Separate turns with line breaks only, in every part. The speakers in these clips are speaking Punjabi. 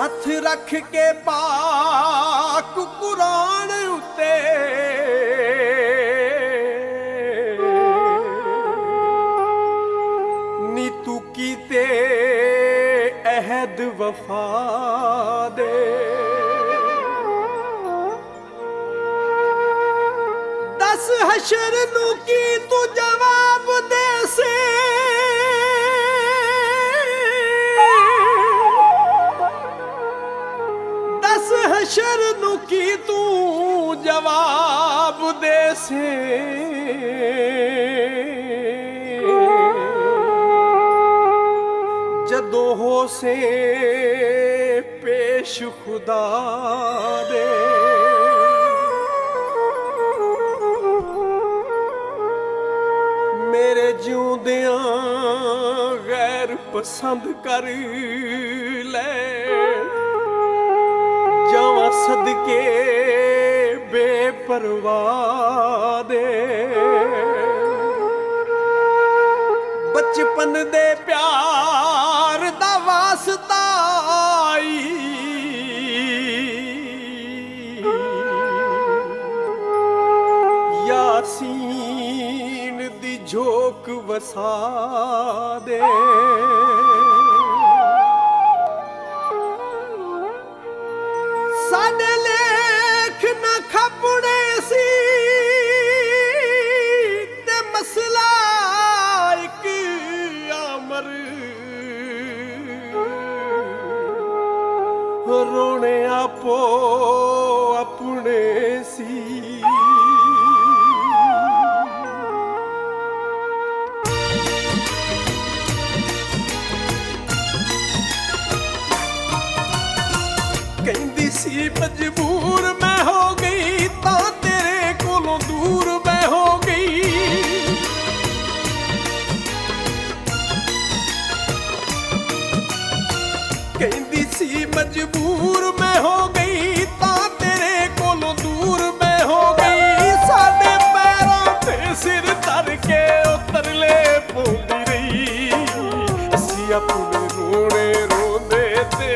ਹੱਥ ਰੱਖ ਕੇ ਪਾਕ ਕੁਰਾਨ ਉੱਤੇ ਨੀ ਤੂੰ ਕੀਤੇ ਅਹਿਦ ਵਫਾ ਦੇ ਦਸ ਹਸ਼ਰ ਨੂੰ ਕੀ ਤੂੰ ਜਵਾਬ ਦੇ ਸੇ हशर नू की तू जवाब दे से जदों हो से पेश खुदा दे मेरे जिउंदियां गैर पसंद कर ले जावा सदके बेपरवाह दे बचपन दे प्यार दा वास्ता यासीन दी झोंक वसा दे साडे लेख न खपड़े सी ते मसला एक अमर रोने आपो अपने सी कहंदी सी मजबूर मैं हो गई तां तेरे कोलों दूर मैं हो गई कहंदी सी मजबूर मैं हो गई तां तेरे कोलों दूर मैं हो गई साडे पैरों ते सिर धर के उतरले पौंदी रही असी अपने रोने रोंदे ते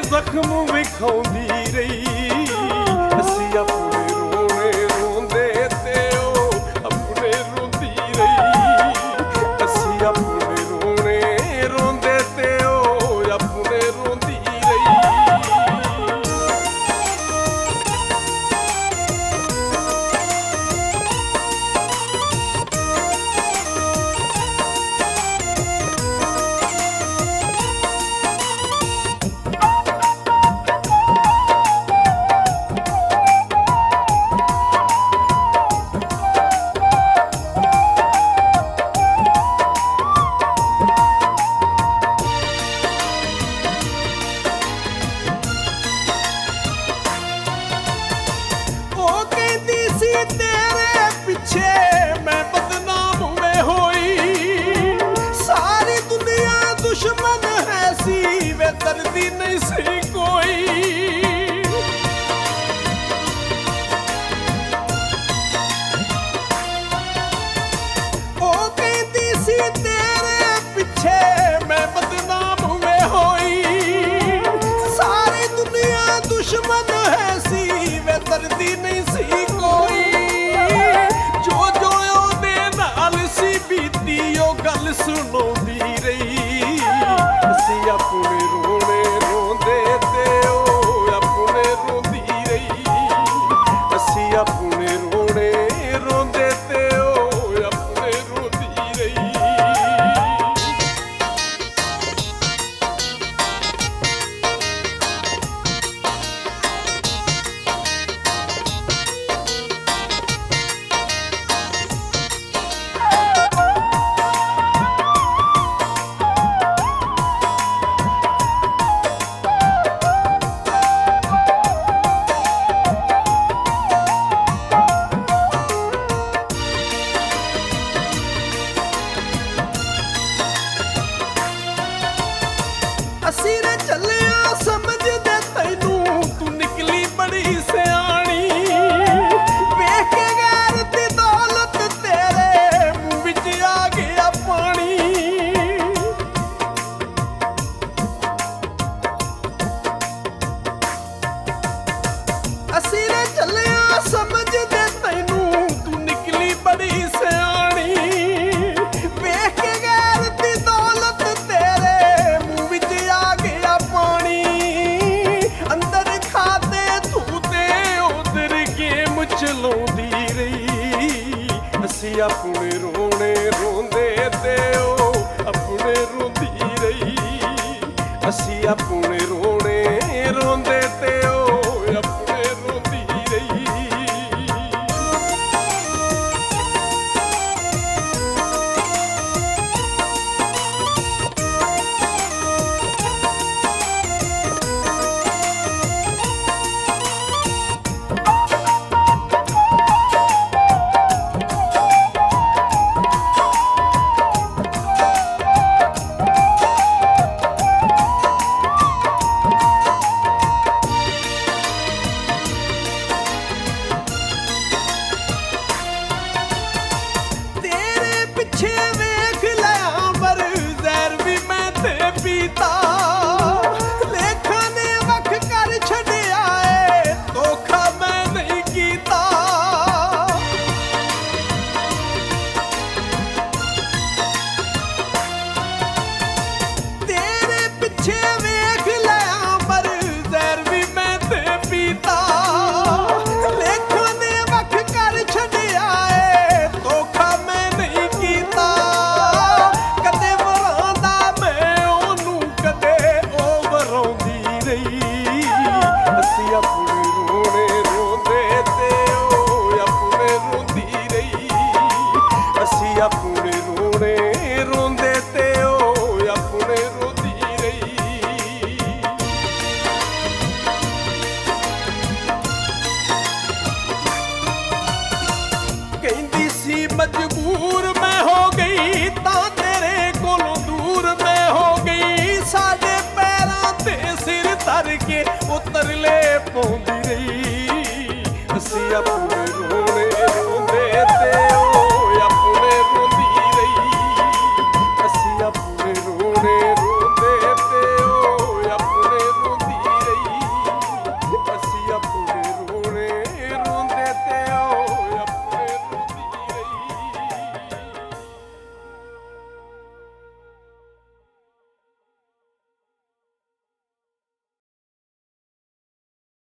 ਜ਼ਖਮ ਵਿਖਾਉਂਦੀ ਰਹੀ ਅਸੀਂ ਆਪਣੇ ਰੋਣੇ ਰੋਂਦੇ ਤੇ ਉਹ ਆਪਣੇ ਰੋਂਦੀ ਰਹੀ ਅਸੀਂ ਆਪਣੇ ਰੋਣੇ ਰੋਂਦੇ ਤੇ ਉਹ ਆਪਣੇ ਰੋਂਦੀ ਰਹੀ तेरे पीछे मैं बदनाम में होई सारी दुनिया दुश्मन है सी वे दर्दी नहीं सी कोई ओ कहती सी तेरे पीछे मैं बदनाम ਸੁਣਾਉਂਦੀ ਰਹੀ। ਅਸੀਂ ਆਪਣੇ ਰੋਣੇ ਰੋਂਦੇ ਤੇ ਉਹ ਆਪਣੇ ਰੋਂਦੀ ਰਹੀ। ਅਸੀਂ ਆਪਣੇ ਰੋਣੇ ਰੋਂਦੇ ਤੇ ਉਹ ਆਪਣੇ ਰੋਂਦੀ ਰਹੀ। ਅਸੀਂ ਨੇ ਚੱਲਿਆ ਸਮਝਦੇ ਤੈਨੂੰ, ਤੂੰ ਨਿਕਲੀ ਬੜੀ ਸਿਆਣੀ। ਵੇਖ ਕੇ ਗੈਰ ਦੀ ਦੌਲਤ ਤੇਰੇ ਮੂੰਹ ਵਿੱਚ ਆ ਗਿਆ ਪਾਣੀ। ਅਸੀਂ ਨੇ ਚੱਲਿਆ ਸਮਝਦੇ ਤੈਨੂੰ, ਤੂੰ ਨਿਕਲੀ ਬੜੀ ਸਿਆਣੀ। ਵੇਖ ਕੇ ਗੈਰ ਦੀ ਦੌਲਤ ਤੇਰੇ ਮੂੰਹ ਵਿੱਚ ਆ ਗਿਆ ਪਾਣੀ। ਅੰਦਰ ਖਾਤੇ ਤੂੰ ਤੇ ਉਧਰ ਗੇਮ ਚਲਾਉਂਦੀ ਰਹੀ। ਅਸੀਂ ਆਪਣੇ ਰੋਣੇ ਰੋਂਦੇ ਤੇ ਉਹ ਆਪਣੇ ਰੋਂਦੀ ਰਹੀ। ਅਸੀਂ ਆਪਣੇ ਰੋਣੇ ਰੋਂਦੇ ਤੇ ਉਹ ਆਪਣੇ ਰੋਂਦੀ ਰਹੀ। ਤੇਰੇ ਪਿੱਛੇ ਵੇਖ ਲਿਆ ਪਰ ਜ਼ਹਿਰ ਵੀ ਮੈਂ ਤੇ ਪੀਤਾ। ਲੇਖਾਂ ਨੇ ਵੱਖ ਕਰ ਛੱਡਿਆ ਏ, ਧੋਖਾ ਮੈਂ ਨਹੀਂ ਕੀਤਾ। ਤੇਰੇ ਪਿੱਛੇ ਵੇਖ ਲਿਆ ਪਰ ਜ਼ਹਿਰ ਵੀ ਮੈਂ ਤੇ ਪੀਤਾ। ਲੇਖਾਂ ਨੇ ਵੱਖ ਕਰ ਛੱਡਿਆ ਏ, ਧੋਖਾ ਮੈਂ ਨਹੀਂ ਕੀਤਾ। ਕਦੇ ਵਰਾਂਦਾ ਮੈਂ ਉਹਨੂੰ, ਕਦੇ ਉਹ ਵਰਾਉਂਦੀ ਰਹੀ। ਅਸੀਂ ਆਪਣੇ ਰੋਣੇ ਰੋਂਦੇ ਤੇ ਉਹ ਆਪਣੇ ਰੋਂਦੀ ਰਹੀ। ਅਸੀਂ ਆਪਣੇ ਰੋਣੇ ਰੋਂਦੇ ਤੇ ਉਹ ਆਪਣੇ ਰੋਂਦੀ ਰਹੀ। ਕਹਿੰਦੀ ਸੀ ਮਜਬੂਰ ਮੈਂ ਹੋ ਗਈ, ਤਾਂ ਤੇਰੇ ਕੋਲੋਂ ਦੂਰ ਮੈਂ ਹੋ ਗਈ। ਸਾਡੇ ਪੈਰਾਂ ਤੇ ਸਿਰ ਧਰ ਕੇ ਉਹ ਤਰਲੇ ਪਾਉਂਦੀ